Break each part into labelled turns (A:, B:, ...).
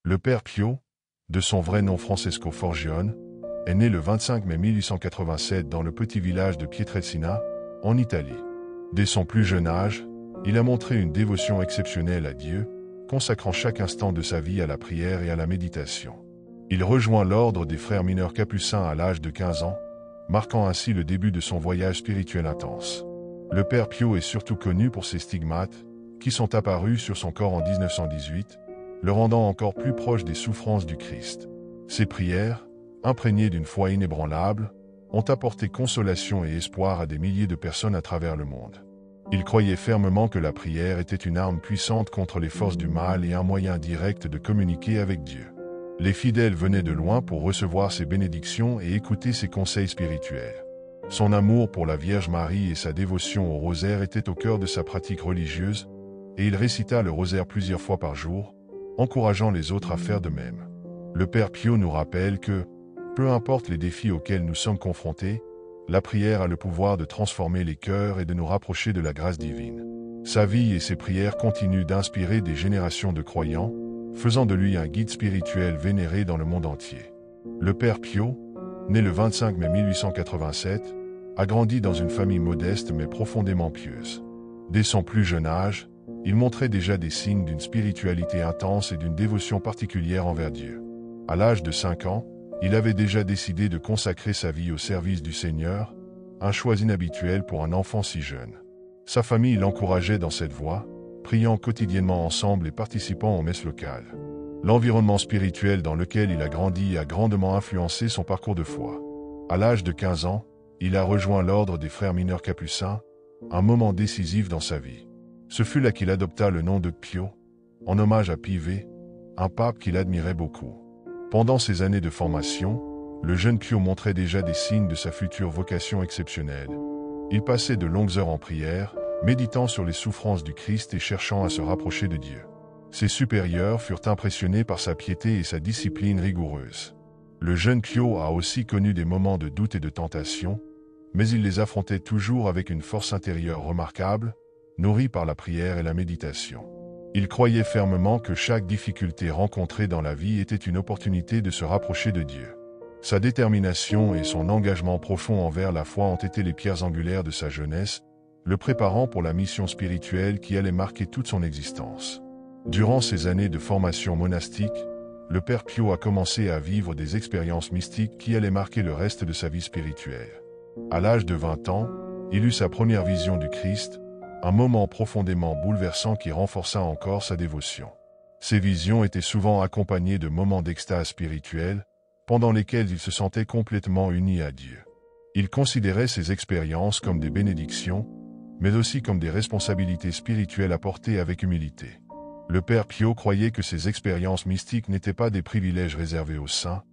A: Le père Pio, de son vrai nom Francesco Forgione, est né le 25 mai 1887 dans le petit village de Pietrelcina, en Italie. Dès son plus jeune âge, il a montré une dévotion exceptionnelle à Dieu, consacrant chaque instant de sa vie à la prière et à la méditation. Il rejoint l'ordre des frères mineurs capucins à l'âge de 15 ans, marquant ainsi le début de son voyage spirituel intense. Le père Pio est surtout connu pour ses stigmates, qui sont apparus sur son corps en 1918, le rendant encore plus proche des souffrances du Christ. Ses prières, imprégnées d'une foi inébranlable, ont apporté consolation et espoir à des milliers de personnes à travers le monde. Il croyait fermement que la prière était une arme puissante contre les forces du mal et un moyen direct de communiquer avec Dieu. Les fidèles venaient de loin pour recevoir ses bénédictions et écouter ses conseils spirituels. Son amour pour la Vierge Marie et sa dévotion au rosaire étaient au cœur de sa pratique religieuse, et il récita le rosaire plusieurs fois par jour, encourageant les autres à faire de même. Le père Pio nous rappelle que, peu importe les défis auxquels nous sommes confrontés, la prière a le pouvoir de transformer les cœurs et de nous rapprocher de la grâce divine. Sa vie et ses prières continuent d'inspirer des générations de croyants, faisant de lui un guide spirituel vénéré dans le monde entier. Le père Pio, né le 25 mai 1887, a grandi dans une famille modeste mais profondément pieuse. Dès son plus jeune âge, il montrait déjà des signes d'une spiritualité intense et d'une dévotion particulière envers Dieu. À l'âge de 5 ans, il avait déjà décidé de consacrer sa vie au service du Seigneur, un choix inhabituel pour un enfant si jeune. Sa famille l'encourageait dans cette voie, priant quotidiennement ensemble et participant aux messes locales. L'environnement spirituel dans lequel il a grandi a grandement influencé son parcours de foi. À l'âge de 15 ans, il a rejoint l'ordre des frères mineurs capucins, un moment décisif dans sa vie. Ce fut là qu'il adopta le nom de Pio, en hommage à Pie V, un pape qu'il admirait beaucoup. Pendant ses années de formation, le jeune Pio montrait déjà des signes de sa future vocation exceptionnelle. Il passait de longues heures en prière, méditant sur les souffrances du Christ et cherchant à se rapprocher de Dieu. Ses supérieurs furent impressionnés par sa piété et sa discipline rigoureuse. Le jeune Pio a aussi connu des moments de doute et de tentation, mais il les affrontait toujours avec une force intérieure remarquable, nourrie par la prière et la méditation. Il croyait fermement que chaque difficulté rencontrée dans la vie était une opportunité de se rapprocher de Dieu. Sa détermination et son engagement profond envers la foi ont été les pierres angulaires de sa jeunesse, le préparant pour la mission spirituelle qui allait marquer toute son existence. Durant ses années de formation monastique, le père Pio a commencé à vivre des expériences mystiques qui allaient marquer le reste de sa vie spirituelle. À l'âge de 20 ans, il eut sa première vision du Christ, un moment profondément bouleversant qui renforça encore sa dévotion. Ces visions étaient souvent accompagnées de moments d'extase spirituelle, pendant lesquels il se sentait complètement uni à Dieu. Il considérait ces expériences comme des bénédictions, mais aussi comme des responsabilités spirituelles apportées avec humilité. Le père Pio croyait que ces expériences mystiques n'étaient pas des privilèges réservés aux saints,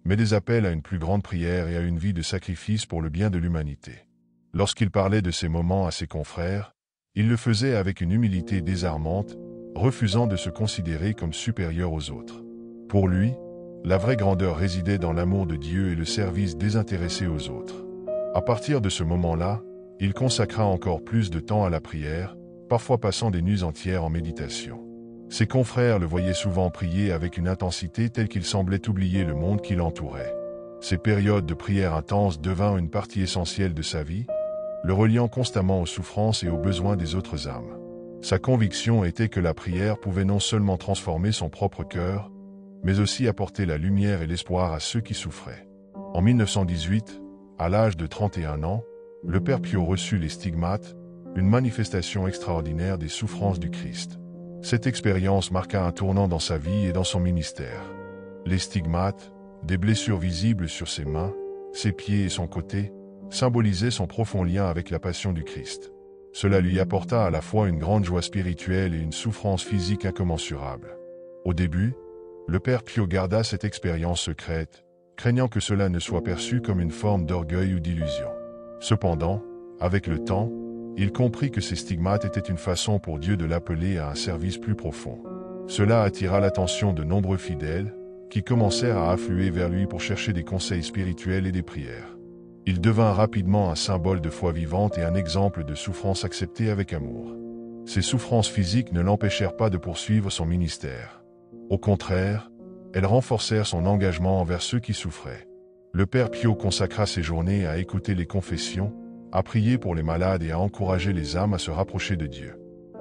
A: mais des appels à une plus grande prière et à une vie de sacrifice pour le bien de l'humanité. Lorsqu'il parlait de ces moments à ses confrères, il le faisait avec une humilité désarmante, refusant de se considérer comme supérieur aux autres. Pour lui, la vraie grandeur résidait dans l'amour de Dieu et le service désintéressé aux autres. À partir de ce moment-là, il consacra encore plus de temps à la prière, parfois passant des nuits entières en méditation. Ses confrères le voyaient souvent prier avec une intensité telle qu'il semblait oublier le monde qui l'entourait. Ces périodes de prière intense devinrent une partie essentielle de sa vie, le reliant constamment aux souffrances et aux besoins des autres âmes. Sa conviction était que la prière pouvait non seulement transformer son propre cœur, mais aussi apporter la lumière et l'espoir à ceux qui souffraient. En 1918, à l'âge de 31 ans, le père Pio reçut les stigmates, une manifestation extraordinaire des souffrances du Christ. Cette expérience marqua un tournant dans sa vie et dans son ministère. Les stigmates, des blessures visibles sur ses mains, ses pieds et son côté, symbolisaient son profond lien avec la passion du Christ. Cela lui apporta à la fois une grande joie spirituelle et une souffrance physique incommensurable. Au début, le père Pio garda cette expérience secrète, craignant que cela ne soit perçu comme une forme d'orgueil ou d'illusion. Cependant, avec le temps, il comprit que ces stigmates étaient une façon pour Dieu de l'appeler à un service plus profond. Cela attira l'attention de nombreux fidèles, qui commencèrent à affluer vers lui pour chercher des conseils spirituels et des prières. Il devint rapidement un symbole de foi vivante et un exemple de souffrance acceptée avec amour. Ces souffrances physiques ne l'empêchèrent pas de poursuivre son ministère. Au contraire, Elles renforcèrent son engagement envers ceux qui souffraient. Le Père Pio consacra ses journées à écouter les confessions, à prier pour les malades et à encourager les âmes à se rapprocher de Dieu.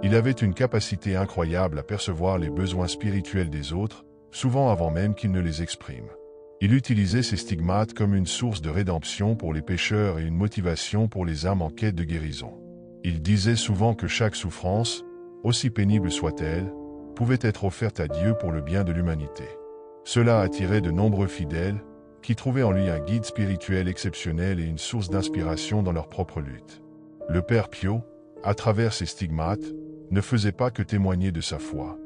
A: Il avait une capacité incroyable à percevoir les besoins spirituels des autres, souvent avant même qu'ils ne les expriment. Il utilisait ces stigmates comme une source de rédemption pour les pécheurs et une motivation pour les âmes en quête de guérison. Il disait souvent que chaque souffrance, aussi pénible soit-elle, pouvait être offerte à Dieu pour le bien de l'humanité. Cela attirait de nombreux fidèles, qui trouvaient en lui un guide spirituel exceptionnel et une source d'inspiration dans leur propre lutte. Le Père Pio, à travers ses stigmates, ne faisait pas que témoigner de sa foi.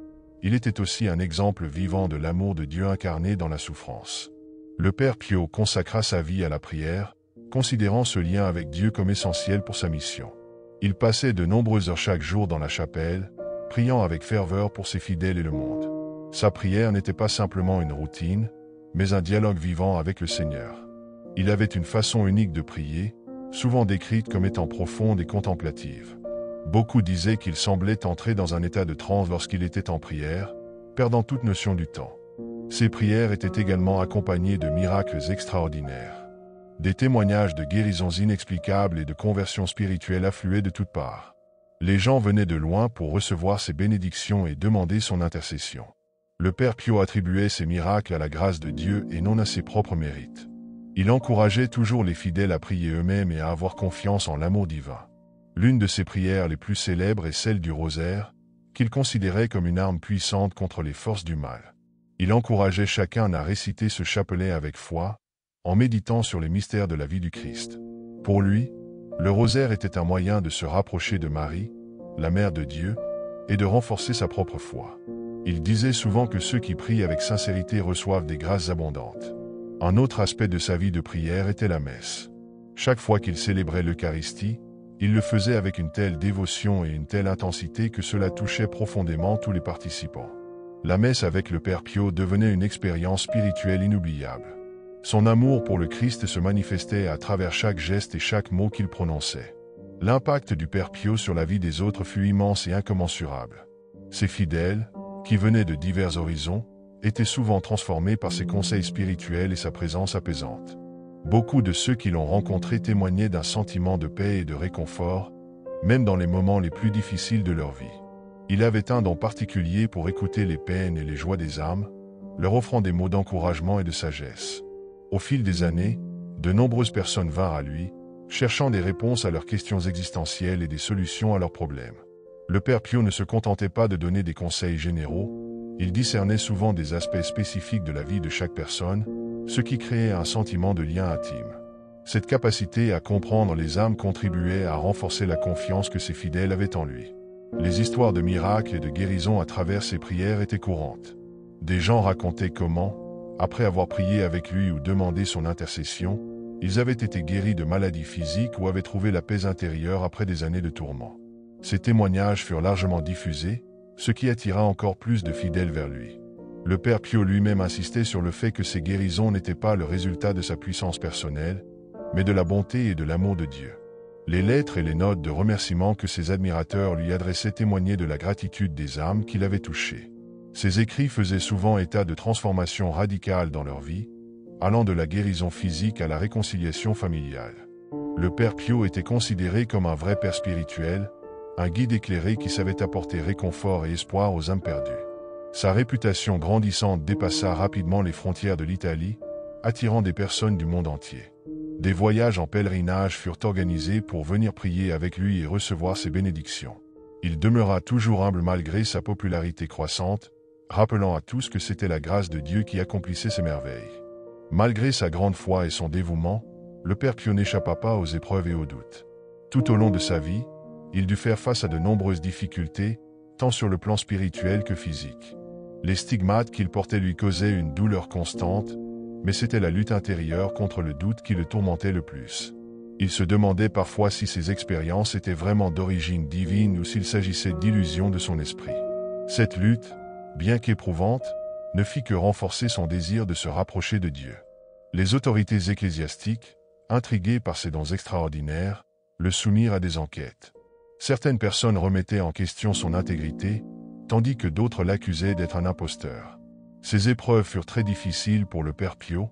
A: Il était aussi un exemple vivant de l'amour de Dieu incarné dans la souffrance. Le Père Pio consacra sa vie à la prière, considérant ce lien avec Dieu comme essentiel pour sa mission. Il passait de nombreuses heures chaque jour dans la chapelle, priant avec ferveur pour ses fidèles et le monde. Sa prière n'était pas simplement une routine, mais un dialogue vivant avec le Seigneur. Il avait une façon unique de prier, souvent décrite comme étant profonde et contemplative. Beaucoup disaient qu'il semblait entrer dans un état de transe lorsqu'il était en prière, perdant toute notion du temps. Ses prières étaient également accompagnées de miracles extraordinaires. Des témoignages de guérisons inexplicables et de conversions spirituelles affluaient de toutes parts. Les gens venaient de loin pour recevoir ses bénédictions et demander son intercession. Le Père Pio attribuait ces miracles à la grâce de Dieu et non à ses propres mérites. Il encourageait toujours les fidèles à prier eux-mêmes et à avoir confiance en l'amour divin. L'une de ses prières les plus célèbres est celle du rosaire, qu'il considérait comme une arme puissante contre les forces du mal. Il encourageait chacun à réciter ce chapelet avec foi, en méditant sur les mystères de la vie du Christ. Pour lui, le rosaire était un moyen de se rapprocher de Marie, la Mère de Dieu, et de renforcer sa propre foi. Il disait souvent que ceux qui prient avec sincérité reçoivent des grâces abondantes. Un autre aspect de sa vie de prière était la messe. Chaque fois qu'il célébrait l'Eucharistie, il le faisait avec une telle dévotion et une telle intensité que cela touchait profondément tous les participants. La messe avec le Père Pio devenait une expérience spirituelle inoubliable. Son amour pour le Christ se manifestait à travers chaque geste et chaque mot qu'il prononçait. L'impact du Père Pio sur la vie des autres fut immense et incommensurable. Ses fidèles, qui venaient de divers horizons, étaient souvent transformés par ses conseils spirituels et sa présence apaisante. Beaucoup de ceux qui l'ont rencontré témoignaient d'un sentiment de paix et de réconfort, même dans les moments les plus difficiles de leur vie. Il avait un don particulier pour écouter les peines et les joies des âmes, leur offrant des mots d'encouragement et de sagesse. Au fil des années, de nombreuses personnes vinrent à lui, cherchant des réponses à leurs questions existentielles et des solutions à leurs problèmes. Le Père Pio ne se contentait pas de donner des conseils généraux, il discernait souvent des aspects spécifiques de la vie de chaque personne, ce qui créait un sentiment de lien intime. Cette capacité à comprendre les âmes contribuait à renforcer la confiance que ses fidèles avaient en lui. Les histoires de miracles et de guérison à travers ses prières étaient courantes. Des gens racontaient comment, après avoir prié avec lui ou demandé son intercession, ils avaient été guéris de maladies physiques ou avaient trouvé la paix intérieure après des années de tourments. Ces témoignages furent largement diffusés, ce qui attira encore plus de fidèles vers lui. Le Père Pio lui-même insistait sur le fait que ces guérisons n'étaient pas le résultat de sa puissance personnelle, mais de la bonté et de l'amour de Dieu. Les lettres et les notes de remerciement que ses admirateurs lui adressaient témoignaient de la gratitude des âmes qu'il avait touchées. Ses écrits faisaient souvent état de transformations radicales dans leur vie, allant de la guérison physique à la réconciliation familiale. Le Père Pio était considéré comme un vrai père spirituel, un guide éclairé qui savait apporter réconfort et espoir aux âmes perdues. Sa réputation grandissante dépassa rapidement les frontières de l'Italie, attirant des personnes du monde entier. Des voyages en pèlerinage furent organisés pour venir prier avec lui et recevoir ses bénédictions. Il demeura toujours humble malgré sa popularité croissante, rappelant à tous que c'était la grâce de Dieu qui accomplissait ces merveilles. Malgré sa grande foi et son dévouement, le Père Pio n'échappa pas aux épreuves et aux doutes. Tout au long de sa vie, il dut faire face à de nombreuses difficultés, tant sur le plan spirituel que physique. Les stigmates qu'il portait lui causaient une douleur constante, mais c'était la lutte intérieure contre le doute qui le tourmentait le plus. Il se demandait parfois si ces expériences étaient vraiment d'origine divine ou s'il s'agissait d'illusions de son esprit. Cette lutte, bien qu'éprouvante, ne fit que renforcer son désir de se rapprocher de Dieu. Les autorités ecclésiastiques, intriguées par ses dons extraordinaires, le soumirent à des enquêtes. Certaines personnes remettaient en question son intégrité, tandis que d'autres l'accusaient d'être un imposteur. Ces épreuves furent très difficiles pour le Père Pio,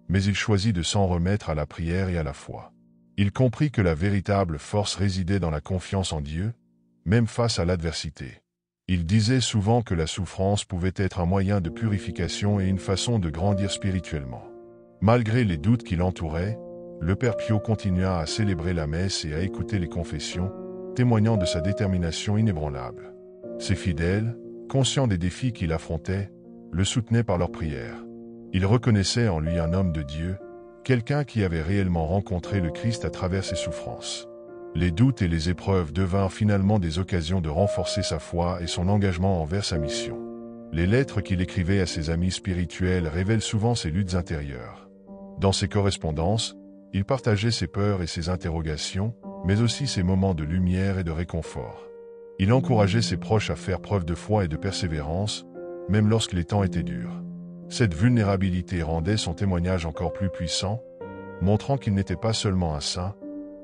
A: mais il choisit de s'en remettre à la prière et à la foi. Il comprit que la véritable force résidait dans la confiance en Dieu, même face à l'adversité. Il disait souvent que la souffrance pouvait être un moyen de purification et une façon de grandir spirituellement. Malgré les doutes qui l'entouraient, le Père Pio continua à célébrer la messe et à écouter les confessions, témoignant de sa détermination inébranlable. Ses fidèles, conscients des défis qu'il affrontait, le soutenaient par leurs prières. Ils reconnaissaient en lui un homme de Dieu, quelqu'un qui avait réellement rencontré le Christ à travers ses souffrances. Les doutes et les épreuves devinrent finalement des occasions de renforcer sa foi et son engagement envers sa mission. Les lettres qu'il écrivait à ses amis spirituels révèlent souvent ses luttes intérieures. Dans ses correspondances, il partageait ses peurs et ses interrogations, mais aussi ses moments de lumière et de réconfort. Il encourageait ses proches à faire preuve de foi et de persévérance, même lorsque les temps étaient durs. Cette vulnérabilité rendait son témoignage encore plus puissant, montrant qu'il n'était pas seulement un saint,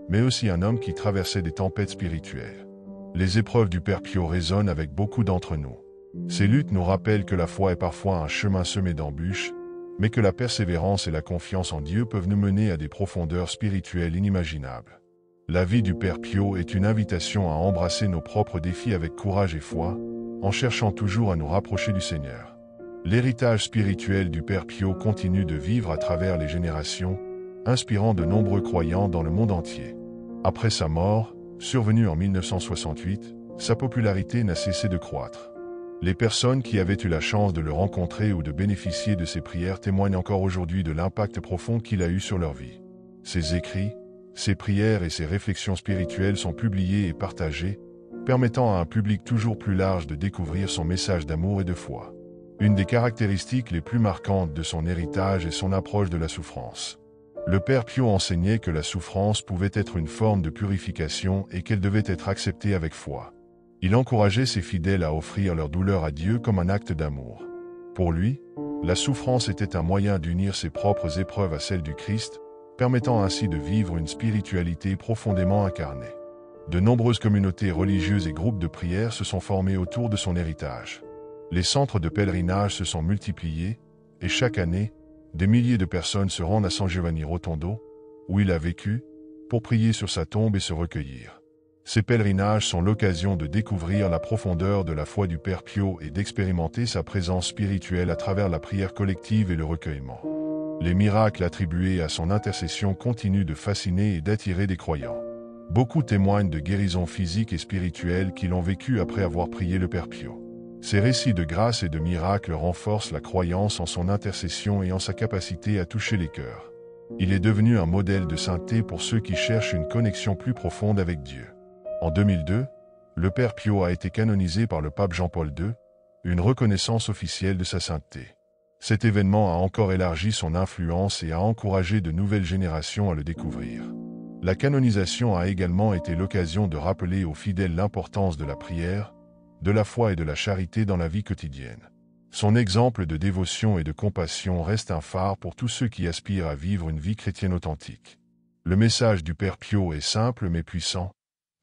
A: mais aussi un homme qui traversait des tempêtes spirituelles. Les épreuves du Père Pio résonnent avec beaucoup d'entre nous. Ces luttes nous rappellent que la foi est parfois un chemin semé d'embûches, mais que la persévérance et la confiance en Dieu peuvent nous mener à des profondeurs spirituelles inimaginables. La vie du Père Pio est une invitation à embrasser nos propres défis avec courage et foi, en cherchant toujours à nous rapprocher du Seigneur. L'héritage spirituel du Père Pio continue de vivre à travers les générations, inspirant de nombreux croyants dans le monde entier. Après sa mort, survenue en 1968, sa popularité n'a cessé de croître. Les personnes qui avaient eu la chance de le rencontrer ou de bénéficier de ses prières témoignent encore aujourd'hui de l'impact profond qu'il a eu sur leur vie. Ses écrits, ses prières et ses réflexions spirituelles sont publiés et partagés, permettant à un public toujours plus large de découvrir son message d'amour et de foi. Une des caractéristiques les plus marquantes de son héritage est son approche de la souffrance. Le Père Pio enseignait que la souffrance pouvait être une forme de purification et qu'elle devait être acceptée avec foi. Il encourageait ses fidèles à offrir leur douleur à Dieu comme un acte d'amour. Pour lui, la souffrance était un moyen d'unir ses propres épreuves à celles du Christ, permettant ainsi de vivre une spiritualité profondément incarnée. De nombreuses communautés religieuses et groupes de prière se sont formés autour de son héritage. Les centres de pèlerinage se sont multipliés, et chaque année, des milliers de personnes se rendent à San Giovanni Rotondo, où il a vécu, pour prier sur sa tombe et se recueillir. Ces pèlerinages sont l'occasion de découvrir la profondeur de la foi du Père Pio et d'expérimenter sa présence spirituelle à travers la prière collective et le recueillement. Les miracles attribués à son intercession continuent de fasciner et d'attirer des croyants. Beaucoup témoignent de guérisons physiques et spirituelles qu'ils ont vécues après avoir prié le Père Pio. Ces récits de grâce et de miracles renforcent la croyance en son intercession et en sa capacité à toucher les cœurs. Il est devenu un modèle de sainteté pour ceux qui cherchent une connexion plus profonde avec Dieu. En 2002, le Père Pio a été canonisé par le pape Jean-Paul II, une reconnaissance officielle de sa sainteté. Cet événement a encore élargi son influence et a encouragé de nouvelles générations à le découvrir. La canonisation a également été l'occasion de rappeler aux fidèles l'importance de la prière, de la foi et de la charité dans la vie quotidienne. Son exemple de dévotion et de compassion reste un phare pour tous ceux qui aspirent à vivre une vie chrétienne authentique. Le message du Père Pio est simple mais puissant.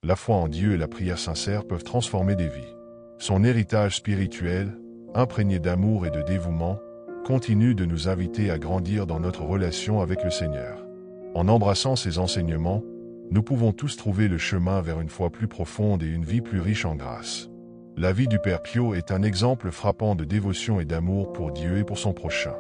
A: La foi en Dieu et la prière sincère peuvent transformer des vies. Son héritage spirituel, imprégné d'amour et de dévouement, continue de nous inviter à grandir dans notre relation avec le Seigneur. En embrassant ses enseignements, nous pouvons tous trouver le chemin vers une foi plus profonde et une vie plus riche en grâce. La vie du Père Pio est un exemple frappant de dévotion et d'amour pour Dieu et pour son prochain.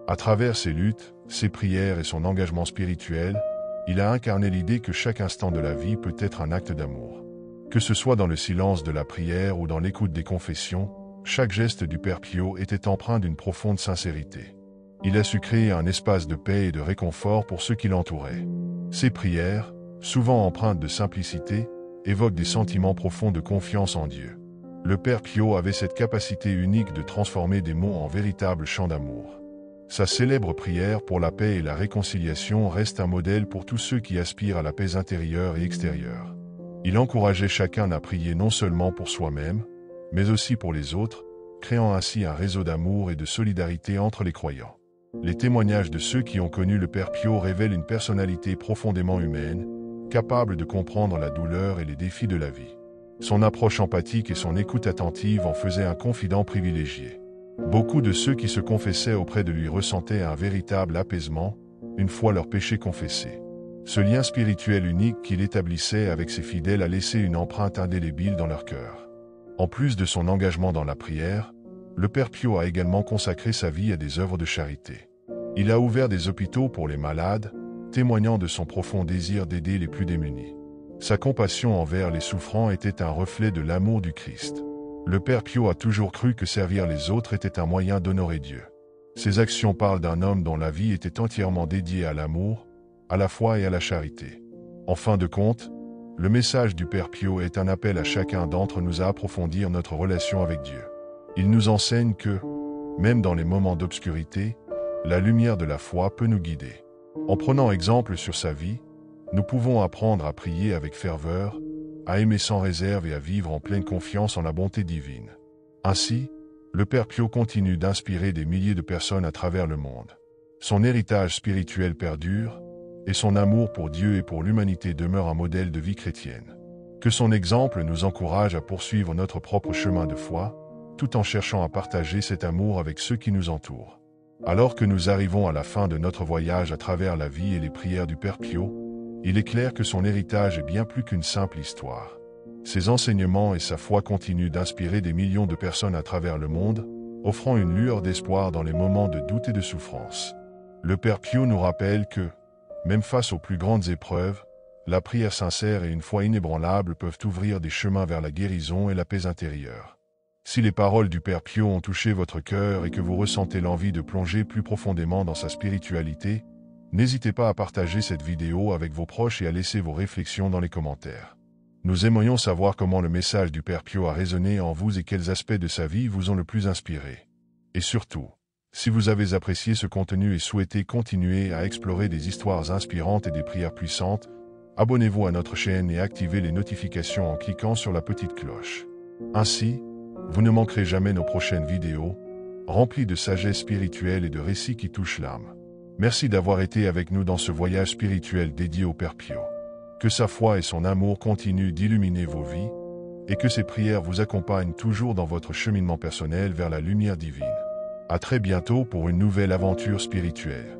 A: À travers ses luttes, ses prières et son engagement spirituel, il a incarné l'idée que chaque instant de la vie peut être un acte d'amour. Que ce soit dans le silence de la prière ou dans l'écoute des confessions, chaque geste du Père Pio était empreint d'une profonde sincérité. Il a su créer un espace de paix et de réconfort pour ceux qui l'entouraient. Ses prières, souvent empreintes de simplicité, évoquent des sentiments profonds de confiance en Dieu. Le Père Pio avait cette capacité unique de transformer des mots en véritables chants d'amour. Sa célèbre prière pour la paix et la réconciliation reste un modèle pour tous ceux qui aspirent à la paix intérieure et extérieure. Il encourageait chacun à prier non seulement pour soi-même, mais aussi pour les autres, créant ainsi un réseau d'amour et de solidarité entre les croyants. Les témoignages de ceux qui ont connu le Père Pio révèlent une personnalité profondément humaine, capable de comprendre la douleur et les défis de la vie. Son approche empathique et son écoute attentive en faisaient un confident privilégié. Beaucoup de ceux qui se confessaient auprès de lui ressentaient un véritable apaisement, une fois leurs péchés confessés. Ce lien spirituel unique qu'il établissait avec ses fidèles a laissé une empreinte indélébile dans leur cœur. En plus de son engagement dans la prière, le Père Pio a également consacré sa vie à des œuvres de charité. Il a ouvert des hôpitaux pour les malades, témoignant de son profond désir d'aider les plus démunis. Sa compassion envers les souffrants était un reflet de l'amour du Christ. Le Père Pio a toujours cru que servir les autres était un moyen d'honorer Dieu. Ses actions parlent d'un homme dont la vie était entièrement dédiée à l'amour, à la foi et à la charité. En fin de compte, le message du Père Pio est un appel à chacun d'entre nous à approfondir notre relation avec Dieu. Il nous enseigne que, même dans les moments d'obscurité, la lumière de la foi peut nous guider. En prenant exemple sur sa vie, nous pouvons apprendre à prier avec ferveur, à aimer sans réserve et à vivre en pleine confiance en la bonté divine. Ainsi, le Père Pio continue d'inspirer des milliers de personnes à travers le monde. Son héritage spirituel perdure, et son amour pour Dieu et pour l'humanité demeure un modèle de vie chrétienne. Que son exemple nous encourage à poursuivre notre propre chemin de foi, tout en cherchant à partager cet amour avec ceux qui nous entourent. Alors que nous arrivons à la fin de notre voyage à travers la vie et les prières du Père Pio, il est clair que son héritage est bien plus qu'une simple histoire. Ses enseignements et sa foi continuent d'inspirer des millions de personnes à travers le monde, offrant une lueur d'espoir dans les moments de doute et de souffrance. Le Père Pio nous rappelle que, même face aux plus grandes épreuves, la prière sincère et une foi inébranlable peuvent ouvrir des chemins vers la guérison et la paix intérieure. Si les paroles du Père Pio ont touché votre cœur et que vous ressentez l'envie de plonger plus profondément dans sa spiritualité, n'hésitez pas à partager cette vidéo avec vos proches et à laisser vos réflexions dans les commentaires. Nous aimerions savoir comment le message du Père Pio a résonné en vous et quels aspects de sa vie vous ont le plus inspiré. Et surtout, si vous avez apprécié ce contenu et souhaitez continuer à explorer des histoires inspirantes et des prières puissantes, abonnez-vous à notre chaîne et activez les notifications en cliquant sur la petite cloche. Ainsi, vous ne manquerez jamais nos prochaines vidéos, remplies de sagesse spirituelle et de récits qui touchent l'âme. Merci d'avoir été avec nous dans ce voyage spirituel dédié au Père Pio. Que sa foi et son amour continuent d'illuminer vos vies, et que ses prières vous accompagnent toujours dans votre cheminement personnel vers la lumière divine. À très bientôt pour une nouvelle aventure spirituelle.